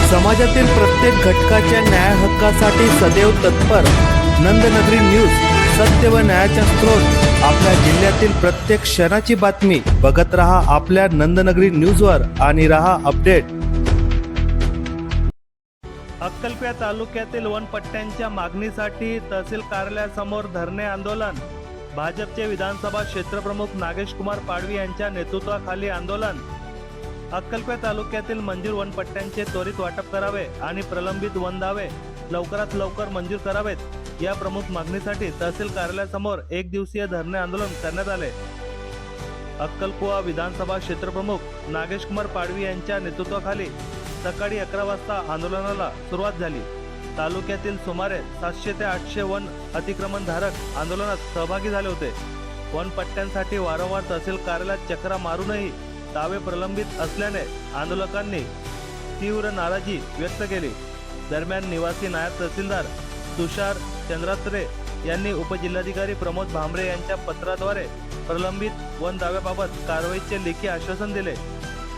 समाजातील प्रत्येक घटकाच्या न्याय हक्कासाठी सदैव तत्पर नंदनगरी न्यूज, सत्य व न्यायाचा स्रोत। आपल्या जिल्ह्यातील प्रत्येक क्षणाची बातमी बघत रहा आपल्या नंदनगरी न्यूजवर आणि रहा अपडेट। अक्कलकोट तालुक्यातील वनपट्ट्यांच्या मागणीसाठी तहसील कार्यालयासमोर धरणे आंदोलन। भाजपचे विधानसभा क्षेत्रप्रमुख नागेश कुमार पाडवी यांच्या नेतृत्वाखाली आंदोलन। अक्कलकोट तालुक्यातील मंजूर वनपट्ट्यांचे त्वरित वाटप करावे आणि प्रलंबित वन दावे लवकरात लवकर मंजूर करावेत या प्रमुख मागणीसाठी तहसील कार्यालयासमोर एक दिवसीय धरणे आंदोलन करण्यात आले। अक्कलकोट विधानसभा क्षेत्रप्रमुख नागेश कुमार पाडवी यांच्या नेतृत्वाखाली सकाळी 11 वाजता आंदोलनाला सुरुवात झाली। तालुक्यातील सुमारे 700 ते 800 वन अतिक्रमणधारक आंदोलनात सहभागी झाले होते। वनपट्ट्यांसाठी वारंवार तहसील कार्यालयात चक्रा मारूनही दावे प्रलंबित असल्याने आंदोलकांनी तीव्र नाराजी व्यक्त केली। दरम्यान निवासी नायब तहसीलदार तुषार चंद्रात्रे यांनी उपजिल्हाधिकारी प्रमोद भामरे यांच्या पत्राद्वारे प्रलंबित वन दाव्याबाबत कारवाईचे लेखी आश्वासन दिले।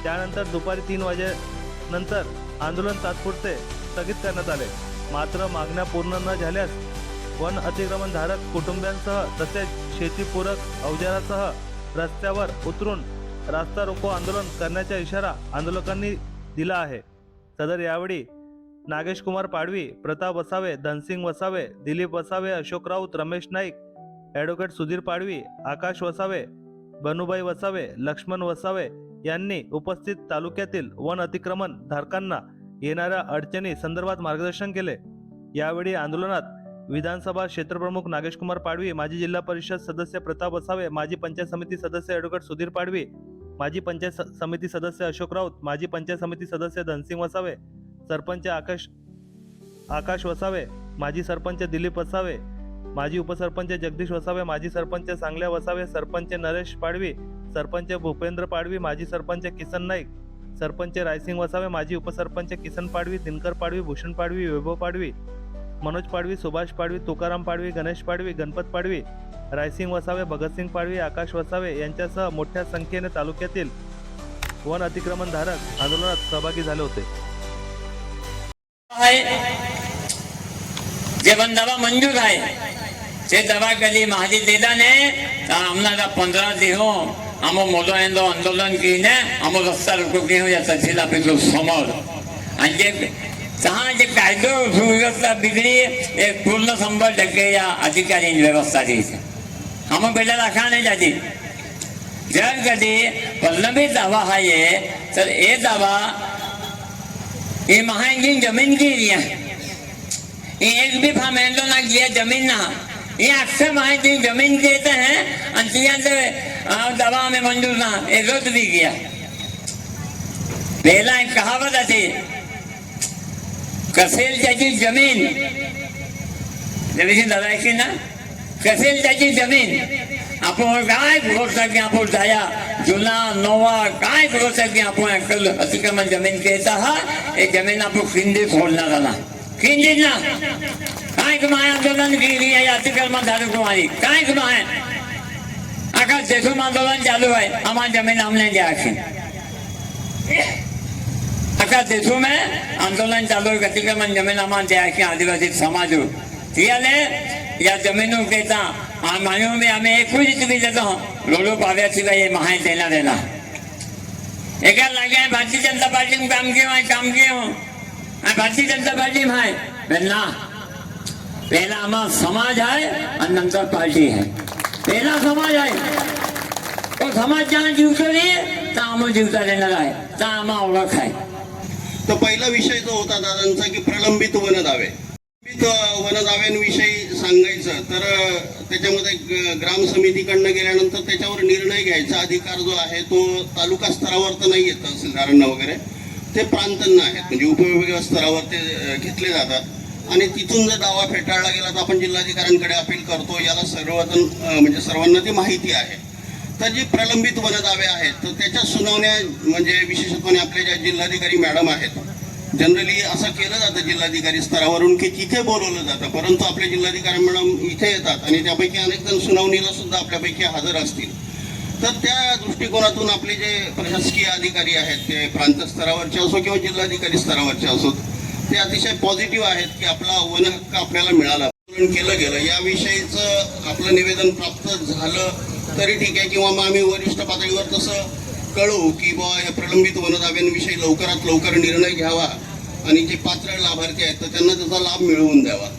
त्यानंतर दुपारी 3 वाजेनंतर आंदोलन तात्पुरते स्थगित करण्यात आले। मात्र मागण्या पूर्ण न झाल्यास वन अतिक्रमणधारक कुटुंबियांसह तसेच शेतीपूरक अवजारासह रस्त्यावर उतरून रास्ता रोको आंदोलन करण्याचा इशारा आंदोलकांनी दिला आहे। सदर यावेळी नागेश कुमार पाडवी, प्रताप वसावे, धनसिंग वसावे, दिलीप वसावे, अशोक राऊत, रमेश नाईक, ॲडव्होकेट सुधीर पाडवी, आकाश वसावे, बनुबाई वसावे, लक्ष्मण वसावे यांनी उपस्थित तालुक्यातील वन अतिक्रमण धारकांना येणाऱ्या अडचणी संदर्भात मार्गदर्शन केले। यावेळी आंदोलनात विधानसभा क्षेत्रप्रमुख नागेश कुमार पाडवी, माजी जिल्हा परिषद सदस्य प्रताप वसावे, माजी पंचायत समिती सदस्य ॲडव्होकेट सुधीर पाडवी, माजी पंचायत समिती सदस्य अशोक राऊत, माजी पंचायत समिती सदस्य धनसिंग वसावे, सरपंच आकाश वसावे, माजी सरपंच दिलीप वसावे, माजी उपसरपंच जगदीश वसावे, माजी सरपंच सांगल्या वसावे, सरपंच नरेश पाडवी, सरपंच भूपेंद्र पाडवी, माजी सरपंच किसन नाईक, सरपंच रायसिंग वसावे, माजी उपसरपंच किसन पाडवी, दिनकर पाडवी, भूषण पाडवी, वैभव पाडवी, मनोज पाडवी, सुभाष पाडवी, तुकाराम पाडवी, गणेश पाडवी, गणपत पाडवी, रायसिंग वसावे, भगतसिंग पाडवी, आकाश वसावे यांच्यासह मोठ्या संख्येने तालुक्यातील वन अतिक्रमणधारक आंदोलनात सहभागी झाले होते। जे वन दावा मंजूर है से दवा कली महाजी देदा ने हमारा 15 दिनों हम मोदो आंदोलन की ने हम रस्ता रोको की या तहसील ऑफिस समोर आणि जहाँ जे कायदो सुव्यवस्था बिगड़ी एक पूर्ण 100% या अधिकारी व्यवस्था दी हम पहले रखा नहीं जाती। जर कभी प्रलंबित दावा है ये तर ये दावा ये महांगी जमीन की एरिया ये एक भी फामेलो ना किया जमीन ना ये अक्सर माहिती जमीन देते हैं अंतिम दवा में मंजूर ना ये रद्द भी किया। पहला एक कहावत आती कसेल त्याची जमीन जमीन दादायची ना कसेल त्याची जमीन आपण काय भरोसा की आपण जाया जुना नवा काय भरोसा की आपण अक्कल अतिक्रमण जमीन कहता है ये जमीन आपण खिंडी खोलना ना खिंडी ना काय कमाए आंदोलन की रही अतिक्रमण धारक हमारी काय कमाए आकाश देशों आंदोलन चालू है हमारी जमीन हमने दिया आकाश देशों में आंदोलन चालू है अतिक्रमण जमीन हमारे दिया आदिवासी समाज या जमीनों कहता मानियों में हमें एक ही चुकी देता हूँ लोगों पावे सिवाय ये महाय देना एक लगे भारतीय जनता पार्टी में काम किए हूँ भारतीय जनता पार्टी में है ना पहला हमारा समाज है और नंतर पार्टी है। पहला समाज है तो समाज जहाँ जीवतो नहीं तो हम जीवता रहना है तो हम ओळख है। तो पहिला विषय जो होता दादांचा की प्रलंबित वन दावे वनदाव्यांविषयी सांगायचं तर त्याच्यामध्ये ग्राम समितीकडनं गेल्यानंतर त्याच्यावर निर्णय घ्यायचा अधिकार जो आहे तो तालुका स्तरावर तर नाही येत तहसीलदारांना वगैरे ते प्रांतांना आहेत म्हणजे उपविभागीय स्तरावर ते घेतले जातात आणि तिथून जर दावा फेटाळला गेला तर आपण जिल्हाधिकाऱ्यांकडे अपील करतो। याला म्हणजे सर्वांना ती माहिती आहे। तर जे प्रलंबित वनदावे आहेत तर त्याच्या सुनावण्या म्हणजे विशेषत्वाने आपले ज्या जिल्हाधिकारी मॅडम आहेत जनरली असं केलं जातं जिल्हाधिकारी स्तरावरून की तिथे बोलवलं जातं परंतु आपले जिल्हाधिकारी मॅडम इथे येतात आणि त्यापैकी अनेक जण सुनावणीला सुद्धा आपल्यापैकी हजर असतील तर त्या दृष्टिकोनातून आपले जे प्रशासकीय अधिकारी आहेत ते प्रांत स्तरावरचे असो किंवा जिल्हाधिकारी स्तरावरचे असो ते अतिशय पॉझिटिव्ह आहेत की आपला वन हक्क आपल्याला मिळाला, आंदोलन केलं गेलं याविषयीचं आपलं निवेदन प्राप्त झालं तरी ठीक आहे, किंवा मग आम्ही वरिष्ठ पातळीवर तसं कळू की बुवा या प्रलंबित वनदाव्यांविषयी लवकरात लवकर निर्णय घ्यावा आणि जे पात्र लाभार्थी आहेत तर त्यांना त्याचा लाभ मिळवून द्यावा.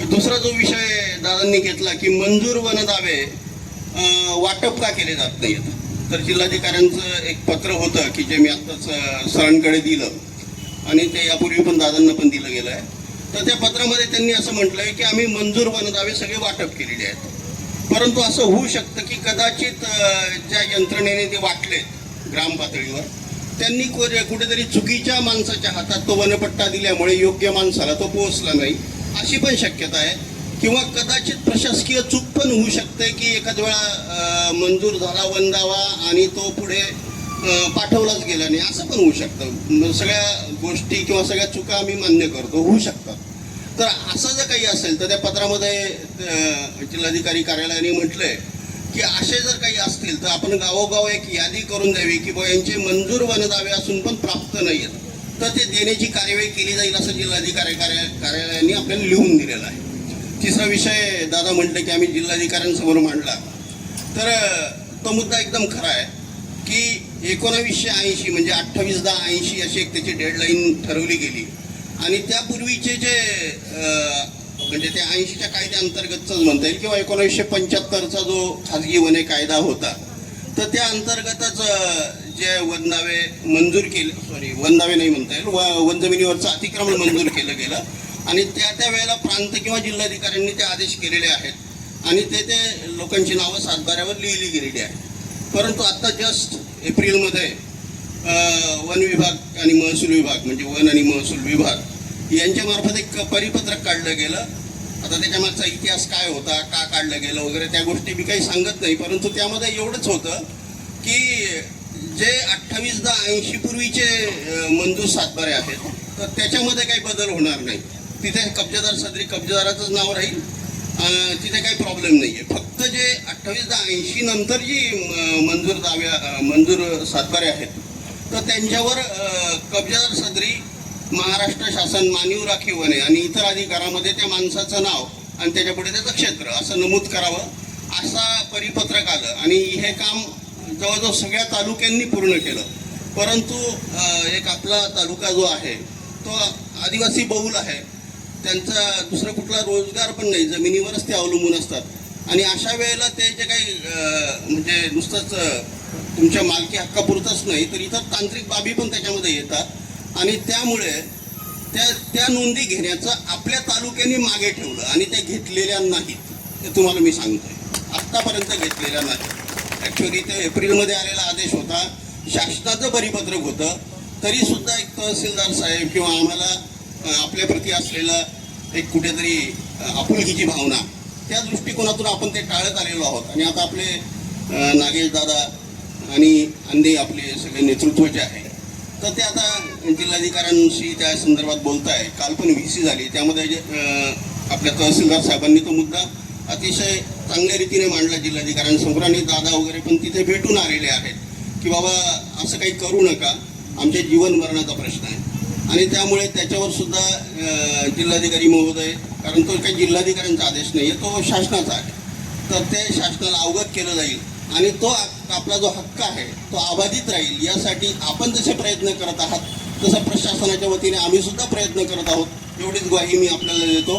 दुसरा जो विषय दादांनी घेतला की मंजूर वनदावे वाटप का केले जात नाहीत, तर जिल्हाधिकाऱ्यांचं एक पत्र होतं की जे मी आत्ताच सरांकडे दिलं आणि ते यापूर्वी पण दादांना पण दिलं गेलं आहे. तर त्या पत्रामध्ये त्यांनी असं म्हटलंय की आम्ही मंजूर वनदावे सगळे वाटप केलेले आहेत, परंतु असं होऊ शकतं की कदाचित ज्या यंत्रणेने ते वाटलेत ग्राम पातळीवर त्यांनी कुठेतरी चुकीच्या माणसाच्या हातात तो वनपट्टा दिल्यामुळे योग्य माणसाला तो पोहोचला नाही अशी पण शक्यता आहे, किंवा कदाचित प्रशासकीय चूक पण होऊ शकते की एखाद वेळा मंजूर झाला वनदावा आणि तो पुढे पाठवलाच गेला नाही असं पण होऊ शकतं. सगळ्या गोष्टी किंवा सगळ्या चुका आम्ही मान्य करतो, होऊ शकतात. तर असं जर काही असेल तर त्या पत्रामध्ये जिल्हाधिकारी कार्यालयाने म्हटलंय की असे जर काही असतील तर आपण गावोगाव एक यादी करून द्यावी की बुवा यांचे मंजूर वनदावे असून पण प्राप्त नाही आहेत तर ते देण्याची कार्यवाही केली जाईल असं जिल्हाधिकारी कार्यालयाने आपल्याला लिहून दिलेलं आहे. तिसरा विषय दादा म्हटलं की आम्ही जिल्हाधिकाऱ्यांसमोर मांडला, तर तो मुद्दा एकदम खरा आहे की 1980 म्हणजे 28/10/80 अशी एक त्याची डेडलाईन ठरवली गेली आणि त्यापूर्वीचे जे म्हणजे त्या 80च्या कायद्याअंतर्गतच म्हणता येईल किंवा 1975चा जो खाजगी वने कायदा होता तर त्या अंतर्गतच जे वनदावे मंजूर केले, वनदावे नाही म्हणता येईल, वन जमिनीवरचं अतिक्रमण मंजूर केलं गेलं आणि त्या वेळेला प्रांत किंवा जिल्हाधिकाऱ्यांनी ते आदेश केलेले आहेत आणि ते लोकांची नावं सातबाऱ्यावर लिहिली गेलेली आहेत. परंतु आता जस्ट एप्रिलमध्ये वन विभाग आणि महसूल विभाग म्हणजे वन आणि महसूल विभाग यांच्यामार्फत एक परिपत्रक काढलं गेलं. आता त्याच्यामागचा इतिहास काय होता, का काढलं गेलं वगैरे त्या गोष्टी मी काही सांगत नाही, परंतु त्यामध्ये एवढंच होतं की जे 28/10/80 पूर्वीचे मंजूर सातबारे आहेत तर त्याच्यामध्ये काही बदल होणार नाही. तिथे कब्जेदार सदरी कब्जेदाराचंच नाव राहील, तिथे काही प्रॉब्लेम नाही आहे. फक्त जे 28/10/80 नंतर जी मंजूर सातबारे आहेत तर त्यांच्यावर कब्जेदार सदरी महाराष्ट्र शासन मानवी राखीव वने आणि इतर अधिकारामध्ये त्या माणसाचं नाव आणि त्याच्यापुढे त्याचं क्षेत्र असं नमूद करावं असा परिपत्रक आलं आणि हे काम जवळजवळ सगळ्या तालुक्यांनी पूर्ण केलं. परंतु एक आपला तालुका जो आहे तो आदिवासी बहुल आहे, त्यांचा दुसरा कुठला रोजगार पण नाही, जमिनीवरच ते अवलंबून असतात आणि अशा वेळेला ते जे काही म्हणजे नुसतंच तुमच्या मालकी हक्कापुरतंच नाही तर इतर तांत्रिक बाबी पण त्याच्यामध्ये येतात आणि त्यामुळे त्या नोंदी घेण्याचं आपल्या तालुक्यांनी मागे ठेवलं आणि त्या घेतलेल्या नाहीत. ते तुम्हाला मी सांगतोय आत्तापर्यंत घेतलेल्या नाहीत. ॲक्च्युली ते एप्रिलमध्ये आलेला आदेश होता, शासनाचं परिपत्रक होतं, तरीसुद्धा एक तहसीलदार साहेब किंवा आम्हाला आपल्याप्रती असलेलं एक कुठेतरी आपुलकीची भावना त्या दृष्टिकोनातून आपण ते टाळत आलेलो आहोत. आणि आता आपले नागेश दादा आणि अंधे आपले सगळे नेतृत्व जे आहे तर ते आता जिल्हाधिकाऱ्यांशी त्या संदर्भात बोलत आहे. काल पण VC झाली, त्यामध्ये जे आपल्या तहसीलदार साहेबांनी तो मुद्दा अतिशय चांगल्या रीतीने मांडला जिल्हाधिकाऱ्यांसमोर आणि दादा वगैरे पण तिथे भेटून आलेले आहेत की बाबा असं काही करू नका, आमच्या जीवन मरणाचा प्रश्न आहे. आणि त्यामुळे त्याच्यावर सुद्धा जिल्हाधिकारी महोदय, कारण तो काही जिल्हाधिकाऱ्यांचा आदेश नाही आहे, तो शासनाचा आहे, तर ते शासनाला अवगत केलं जाईल आणि तो आपला जो हक्क आहे तो अबाधित राहील यासाठी आपण जसे प्रयत्न करत आहात तसं प्रशासनाच्या वतीने आम्ही सुद्धा प्रयत्न करत आहोत, एवढीच ग्वाही मी आपल्याला देतो.